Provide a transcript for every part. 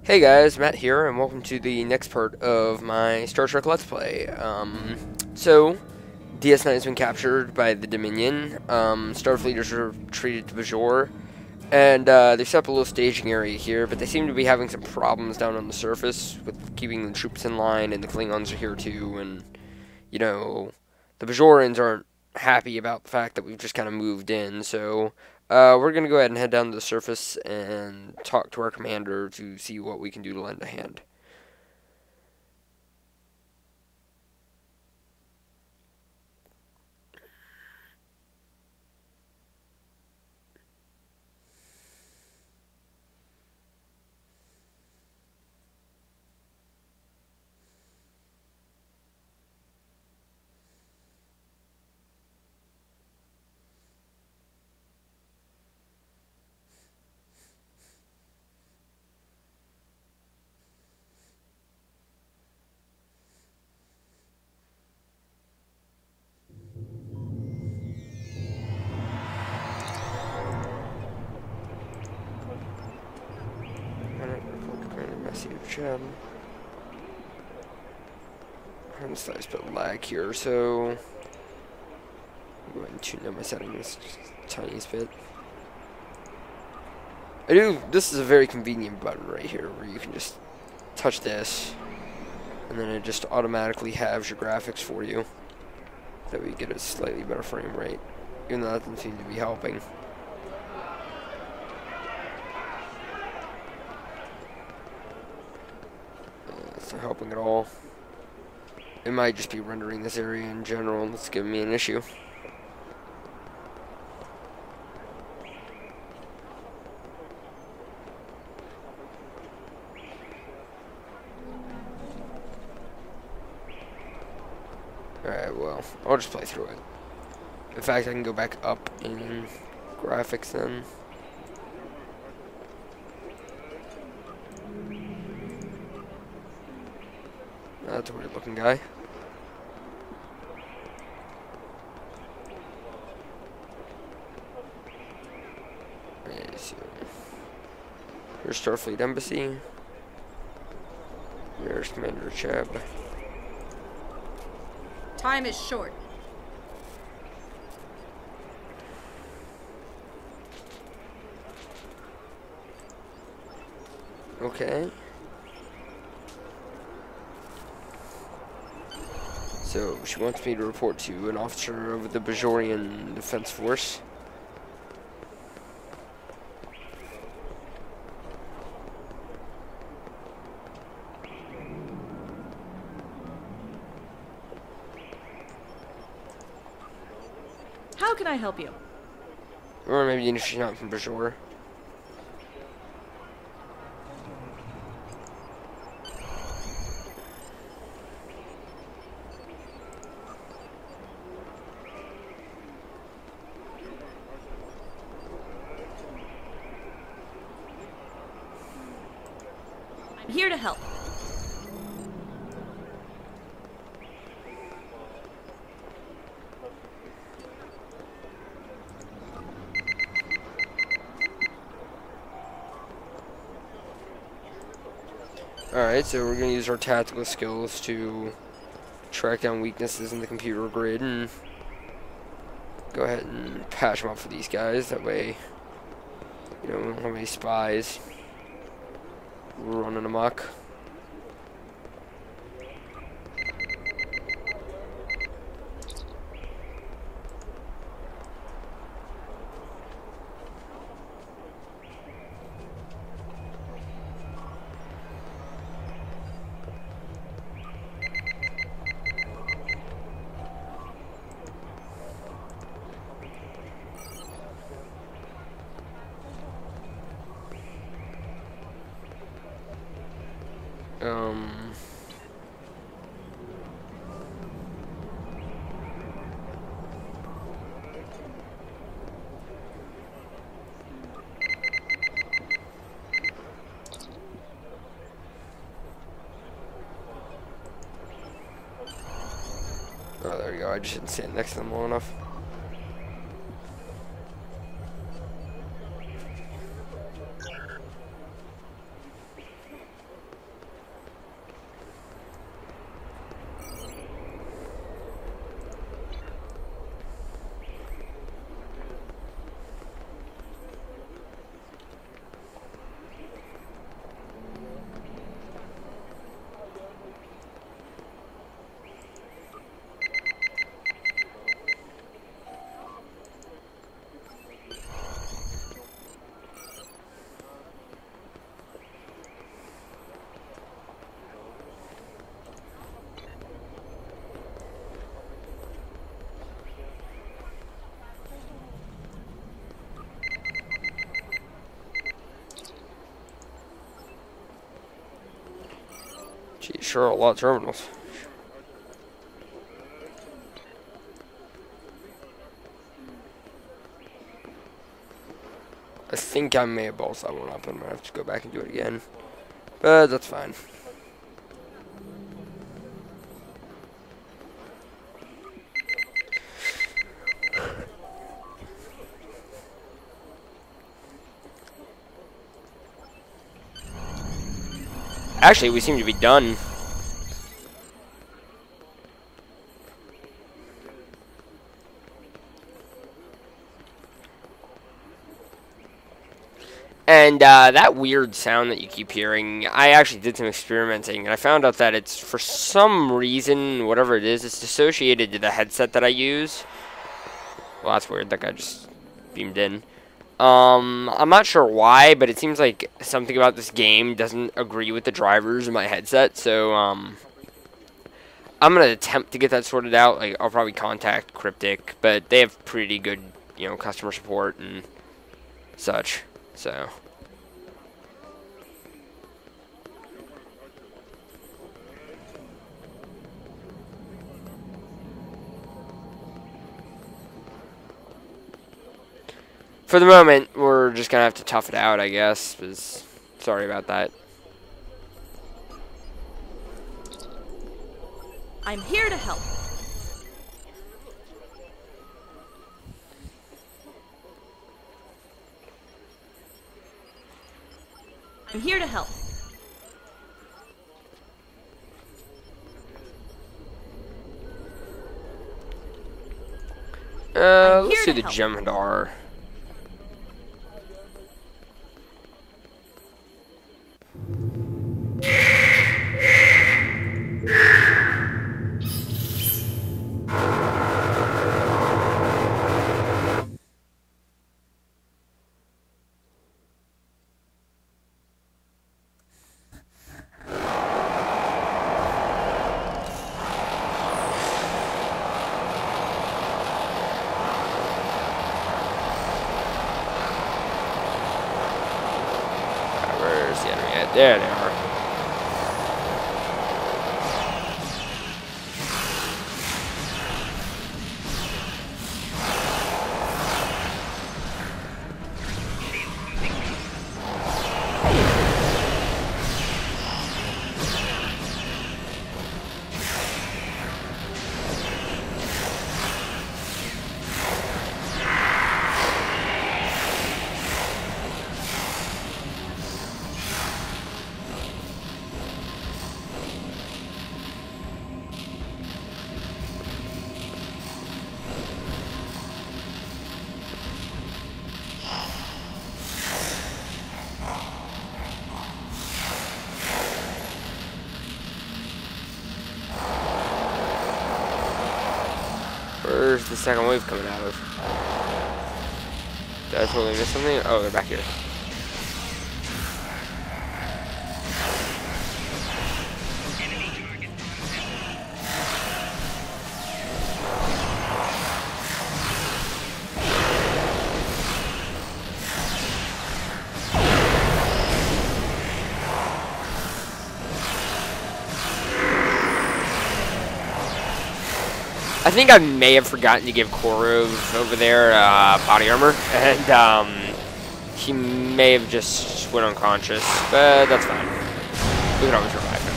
Hey guys, Matt here, and welcome to the next part of my Star Trek Let's Play. So, DS9 has been captured by the Dominion. Starfleeters are retreated to Bajor, and they set up a little staging area here, but they seem to be having some problems down on the surface with keeping the troops in line, and the Klingons are here too, and, the Bajorans aren't happy about the fact that we've just kind of moved in, so we're going to go ahead and head down to the surface and talk to our commander to see what we can do to lend a hand. Message. I'm going to put lag here, so I'm going to tune down my settings just the tiniest bit. This is a very convenient button right here where you can just touch this and then it just automatically halves your graphics for you. That way you get a slightly better frame rate, even though that doesn't seem to be helping. It's not helping at all. It might just be rendering this area in general that's giving me an issue. Alright, well, I'll just play through it. In fact, I can go back up in graphics then. That's a weird looking guy. Here's Starfleet Embassy. There's Commander Chab. Time is short. Okay. So, she wants me to report to an officer of the Bajorian Defense Force. How can I help you? Or maybe she's not from Bajor. I'm here to help. Alright, so we're going to use our tactical skills to track down weaknesses in the computer grid and go ahead and patch them up for these guys. That way, we don't have any spies running amok. Oh, there we go. I just didn't stand next to them long enough. Gee, sure, a lot of terminals. I think I may have balls that one up. I'm gonna have to go back and do it again. But that's fine. Actually, we seem to be done. And that weird sound that you keep hearing, I actually did some experimenting, and I found out that it's, for some reason, whatever it is, it's associated to the headset that I use. Well, that's weird. That guy just beamed in. I'm not sure why, but it seems like something about this game doesn't agree with the drivers in my headset, so, I'm gonna attempt to get that sorted out. Like, I'll probably contact Cryptic, but they have pretty good, you know, customer support and such, so. For the moment, we're just gonna have to tough it out, I guess. Sorry about that. I'm here to help. I'm here to help. Let's do the Jem'Hadar. Where's the enemy at? There they are. Where's the second wave coming out of? Did I totally miss something? Oh, they're back here. I think I may have forgotten to give Korov over there body armor, and he may have just went unconscious, but that's fine. We can always revive him.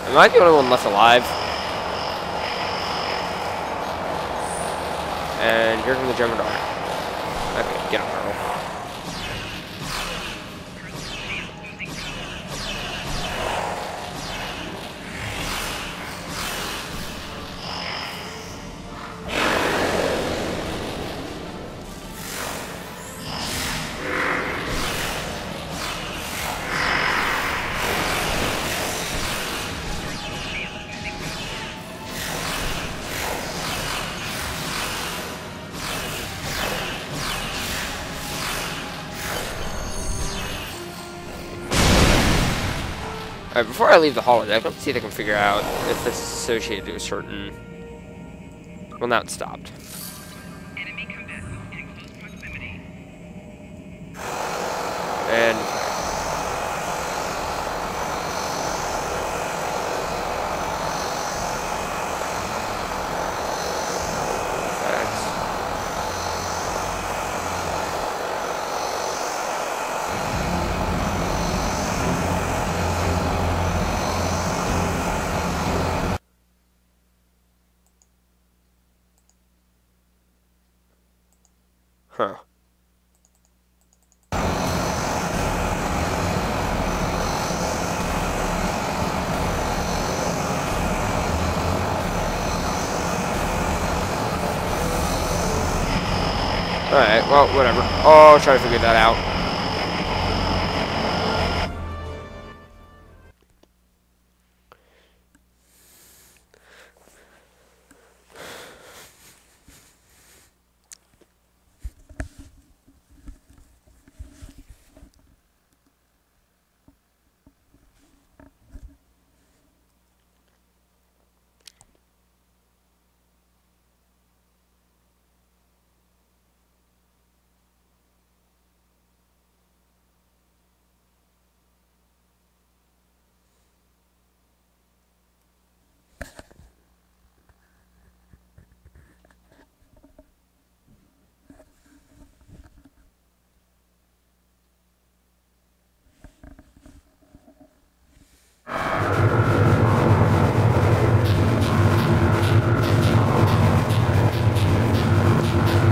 Am I the only one left alive? And here comes the Jem'Hadar. Okay, get him, Earl. Alright, before I leave the holodeck, let's see if I can figure out if this is associated to a certain... Well, now it's stopped. Enemy combatant in close proximity. And... Huh. Alright, well, whatever. I'll try to figure that out.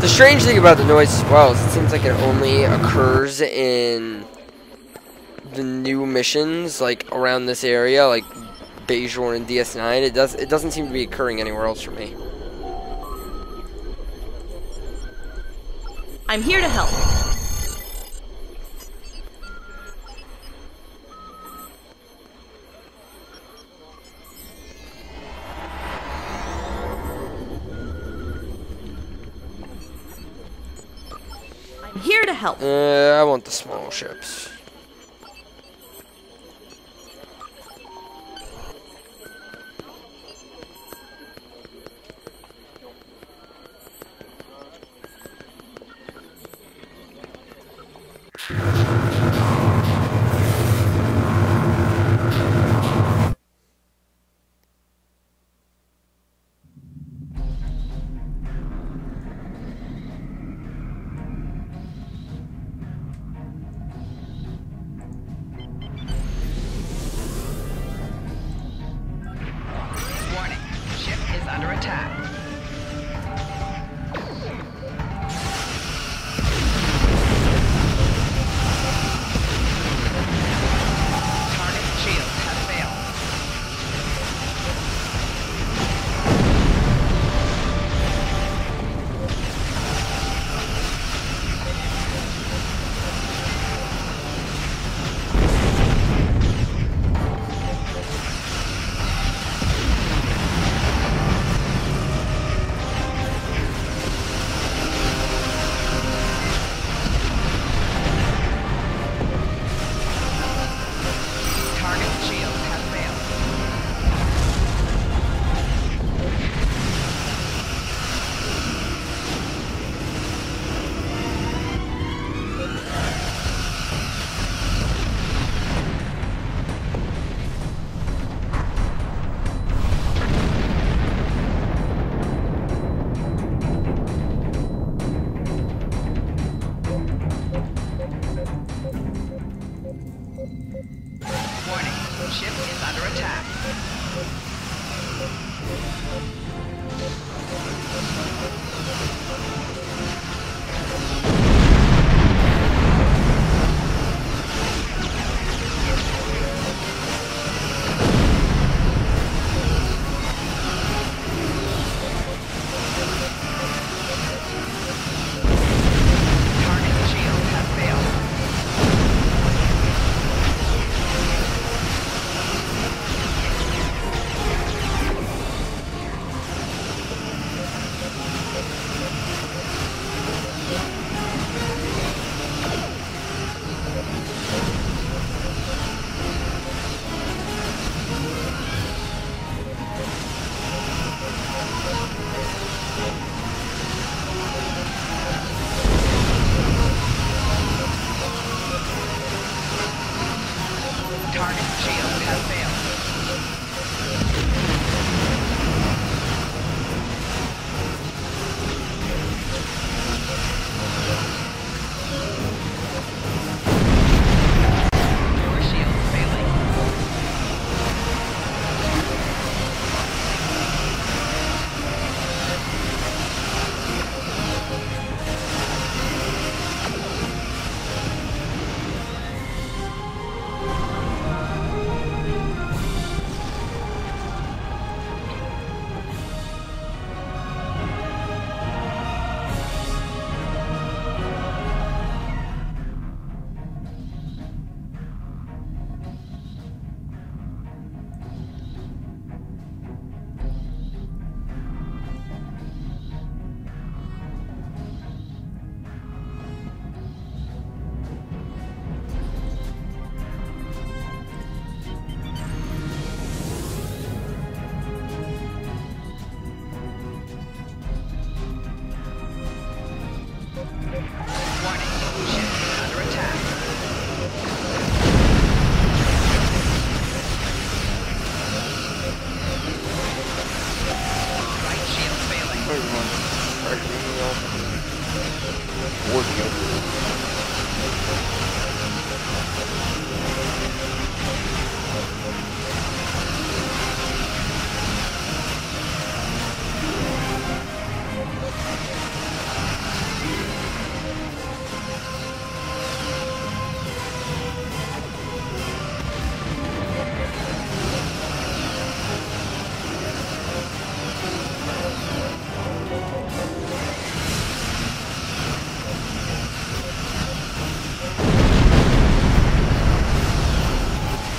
The strange thing about the noise as well is it seems like it only occurs in the new missions, like around this area, like Bajor and DS9. It doesn't seem to be occurring anywhere else for me. I'm here to help. I'm here to help. I want the small ships. Warning. Ship is under attack. Target shield has failed.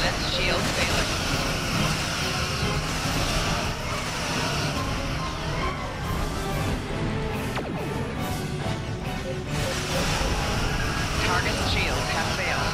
Let's shield failing. Target's shields have failed.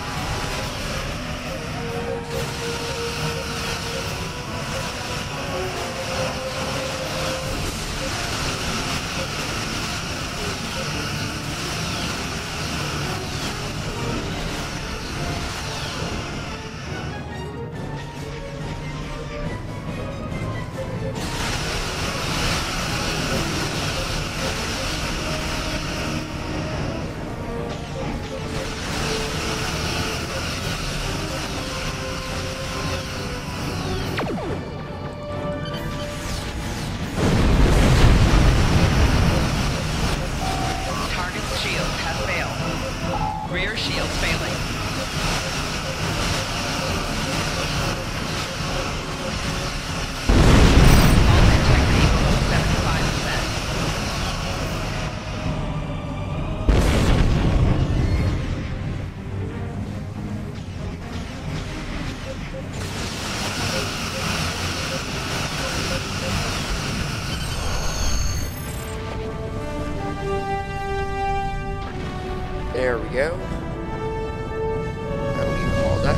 Target's shields have failed. Rear shields failing. All integrity below 75%. There we go. How do you call that?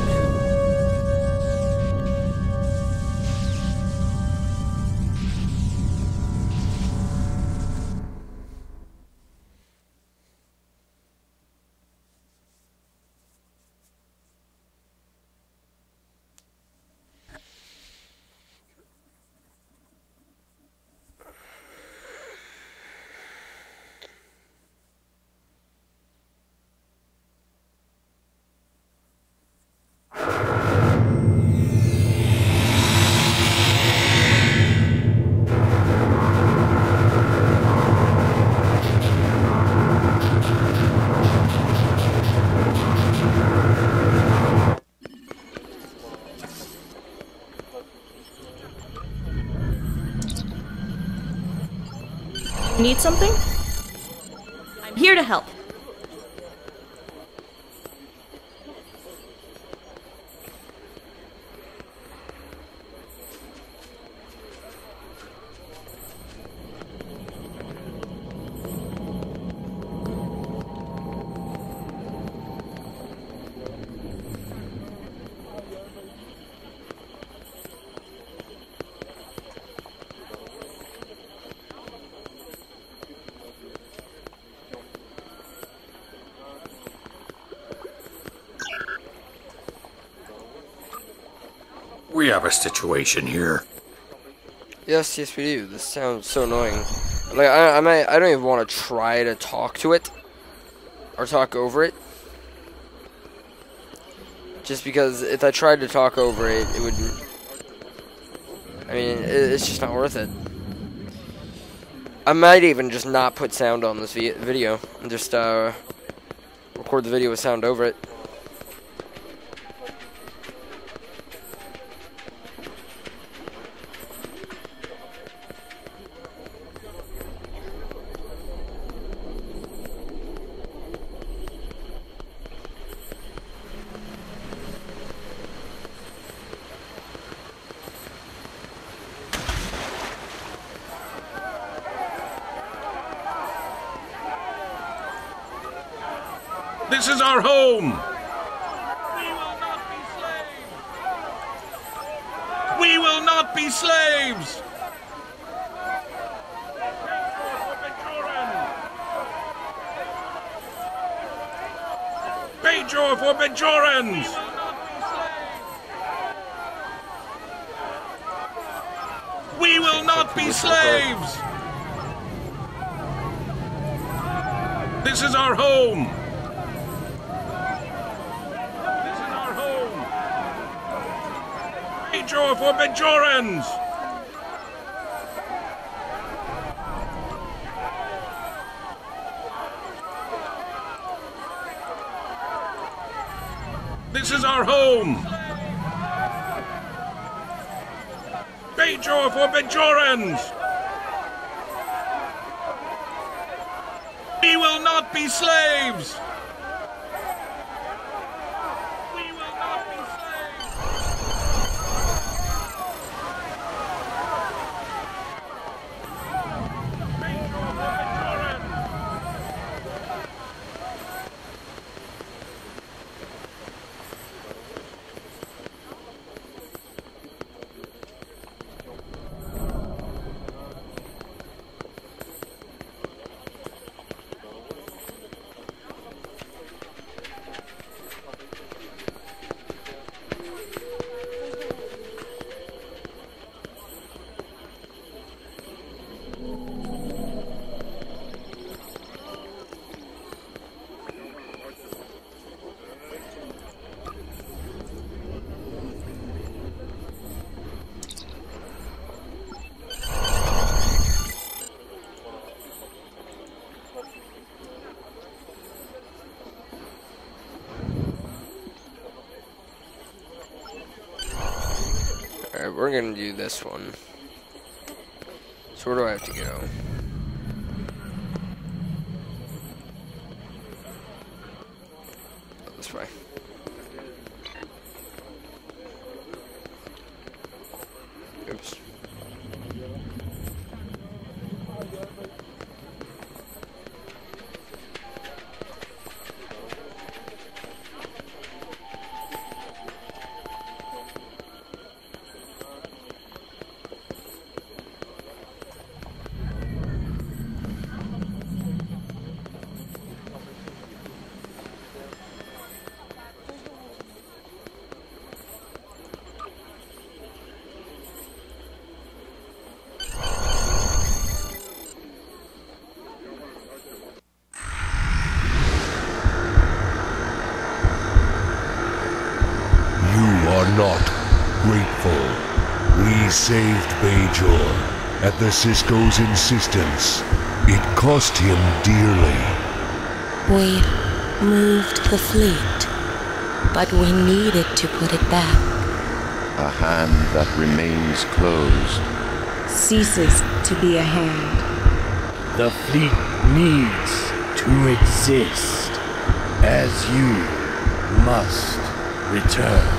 Need something? I'm here to help. We have a situation here. Yes, yes, we do. This sounds so annoying. Like, I don't even want to try to talk to it or talk over it. Just because if I tried to talk over it, it would. I mean, it's just not worth it. I might even just not put sound on this video and just record the video with sound over it. This is our home! We will not be slaves! Bajor for Bajorans! We will not be slaves! This is our home! This is our home! Bajor for Bajorans! This is our home! Bajor for Bajorans! We will not be slaves! We will not be slaves! Bajor for Bajorans! Alright, we're gonna do this one. So where do I have to go? Oh, this way. Oops. Not grateful. We saved Bajor at the Cisco's insistence. It cost him dearly. We moved the fleet, but we needed to put it back. A hand that remains closed Ceases to be a hand. The fleet needs to exist, as you must return.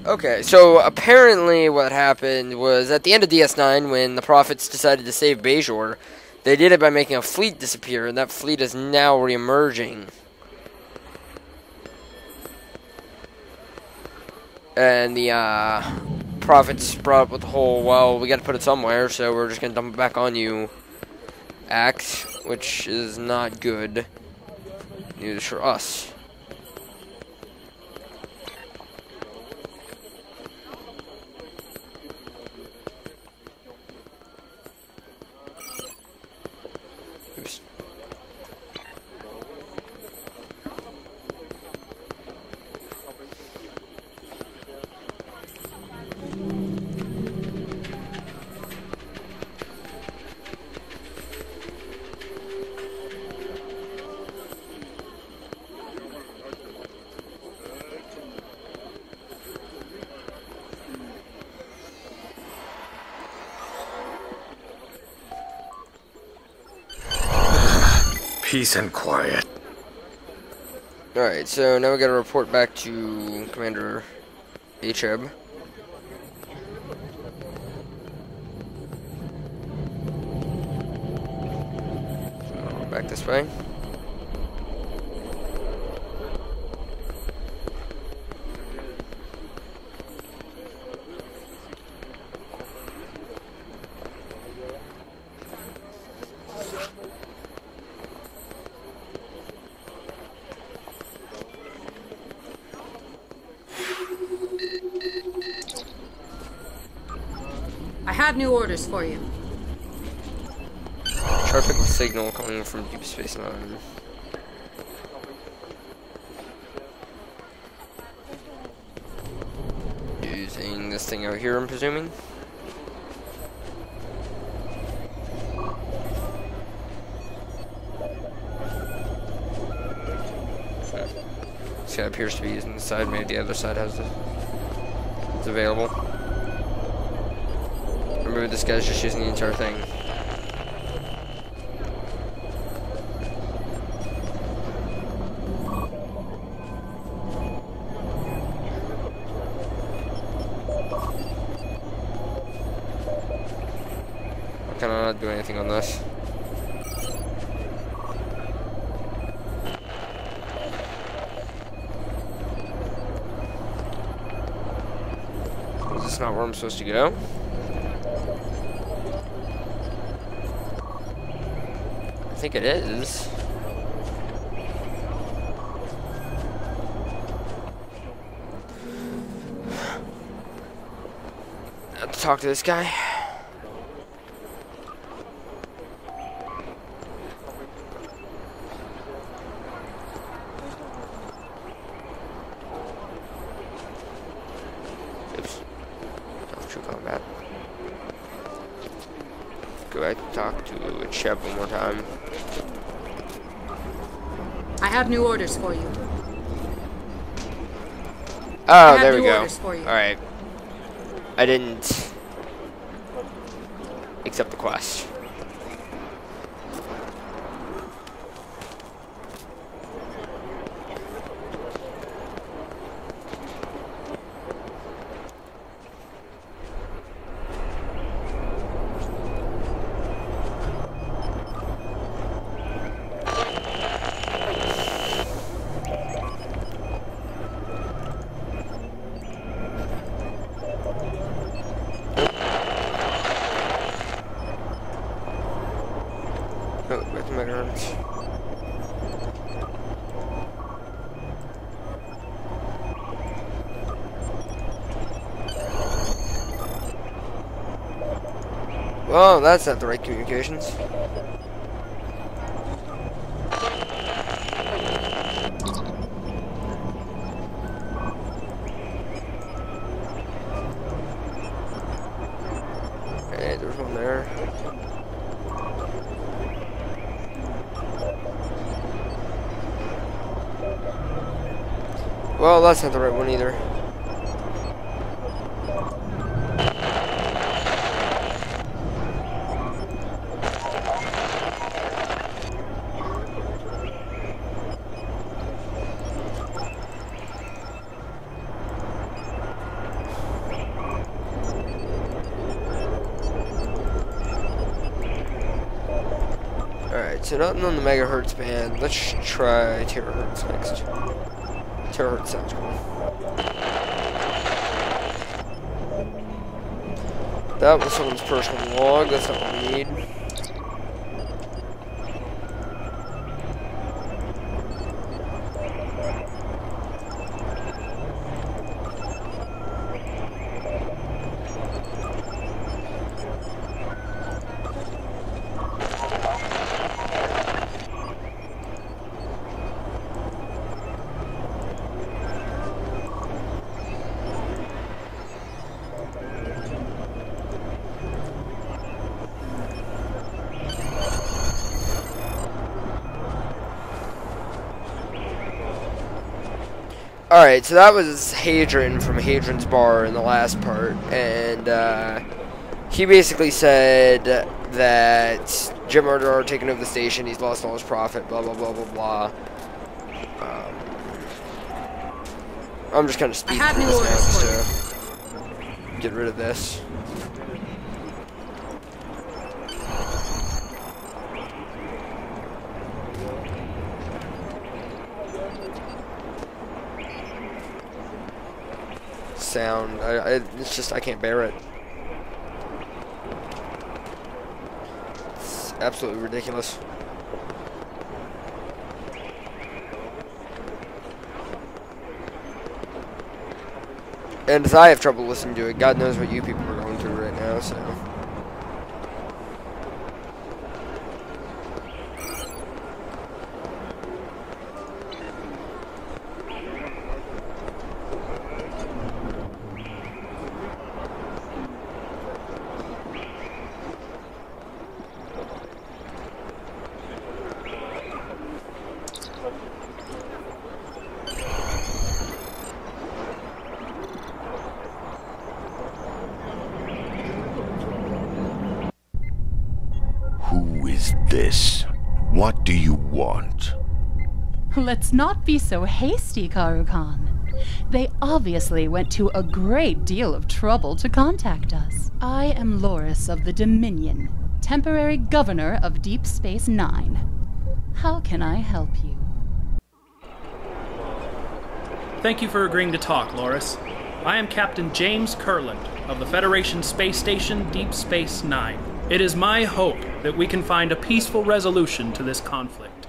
Okay, so apparently what happened was at the end of DS9, when the Prophets decided to save Bajor, they did it by making a fleet disappear, and that fleet is now re-emerging. And the Prophets brought up with the whole, well, we gotta put it somewhere, so we're just gonna dump it back on you act, which is not good news for us. Oops. Peace and quiet. Alright, so now we gotta report back to Commander Acheb. So, back this way. have new orders for you. Traffic signal coming from Deep Space Nine. Using this thing out here, I'm presuming. This guy appears to be using the side. Maybe the other side has it's available. Or maybe this guy's just using the entire thing. I cannot do anything on this. Is this not where I'm supposed to go? I think it is. I have to talk to this guy. True combat. Go back and talk to Shep one more time. I have new orders for you. Oh, there we go. Orders for you. Alright. I didn't accept the quest. Well, that's not the right communications. Hey, there's one there. Well, that's not the right one either. Alright, so nothing on the megahertz band. Let's try terahertz next. Terahertz sounds cool. That was someone's personal log. That's not what we need. Alright, so that was Hadron from Hadron's Bar in the last part, and he basically said that Jim Murderer taken over the station, he's lost all his profit, blah blah blah blah blah. I'm just kind of speeding through this now just to get rid of this. Sound. It's just, I can't bear it. It's absolutely ridiculous. And as I have trouble listening to it, God knows what you people are going through right now, so. this. What do you want? Let's not be so hasty, Karukan. They obviously went to a great deal of trouble to contact us. I am Loris of the Dominion, temporary governor of Deep Space Nine. How can I help you? Thank you for agreeing to talk, Loris. I am Captain James Kurland of the Federation Space Station Deep Space Nine. It is my hope that we can find a peaceful resolution to this conflict.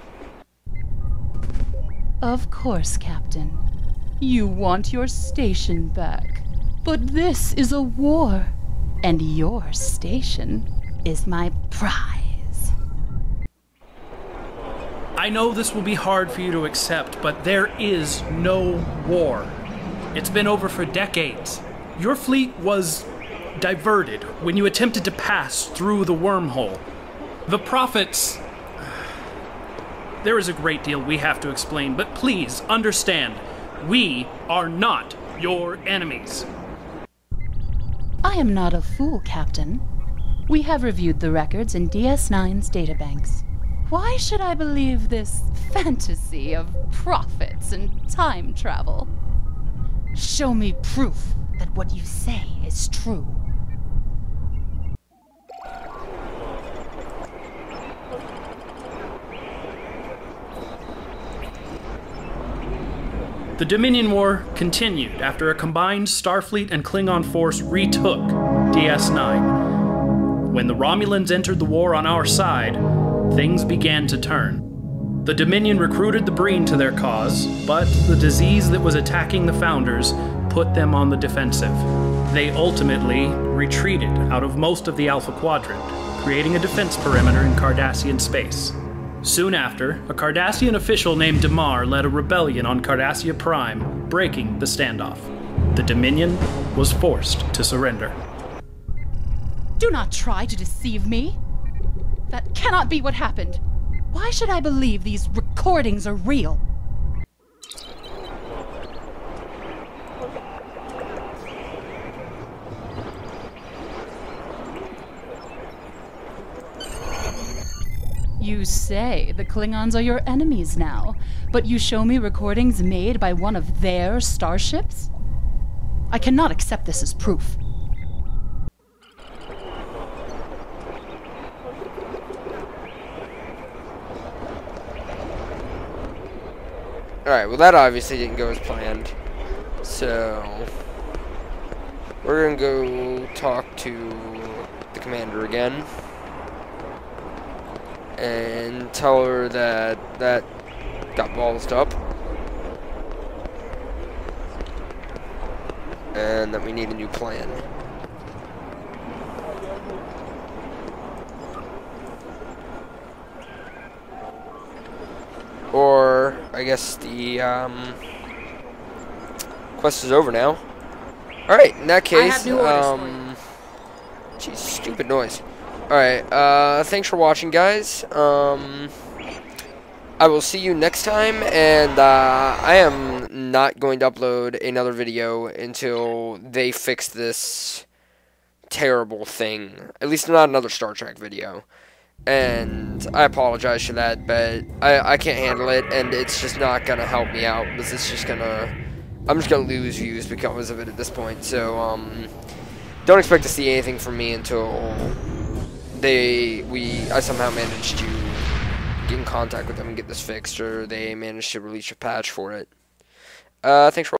Of course, Captain. You want your station back. But this is a war, and your station is my prize. I know this will be hard for you to accept, but there is no war. It's been over for decades. Your fleet was diverted when you attempted to pass through the wormhole. The Prophets... There is a great deal we have to explain, but please understand, we are not your enemies. I am not a fool, Captain. We have reviewed the records in DS9's databanks. Why should I believe this fantasy of prophets and time travel? Show me proof that what you say is true. The Dominion War continued after a combined Starfleet and Klingon force retook DS9. When the Romulans entered the war on our side, things began to turn. The Dominion recruited the Breen to their cause, but the disease that was attacking the Founders put them on the defensive. They ultimately retreated out of most of the Alpha Quadrant, creating a defense perimeter in Cardassian space. Soon after, a Cardassian official named Damar led a rebellion on Cardassia Prime, breaking the standoff. The Dominion was forced to surrender. Do not try to deceive me. That cannot be what happened. Why should I believe these recordings are real? You say the Klingons are your enemies now, but you show me recordings made by one of their starships? I cannot accept this as proof. Alright, well that obviously didn't go as planned. So, we're gonna go talk to the commander again. And tell her that that got ballsed up. And that we need a new plan. Or, I guess the quest is over now. Alright, in that case, geez, stupid noise. Alright, thanks for watching, guys. I will see you next time, and I am not going to upload another video until they fix this terrible thing. At least not another Star Trek video. And I apologize for that, but I can't handle it, and it's just not going to help me out, because it's just going to... I'm just going to lose views because of it at this point, so, don't expect to see anything from me until... I somehow managed to get in contact with them and get this fixed, or they managed to release a patch for it. Thanks for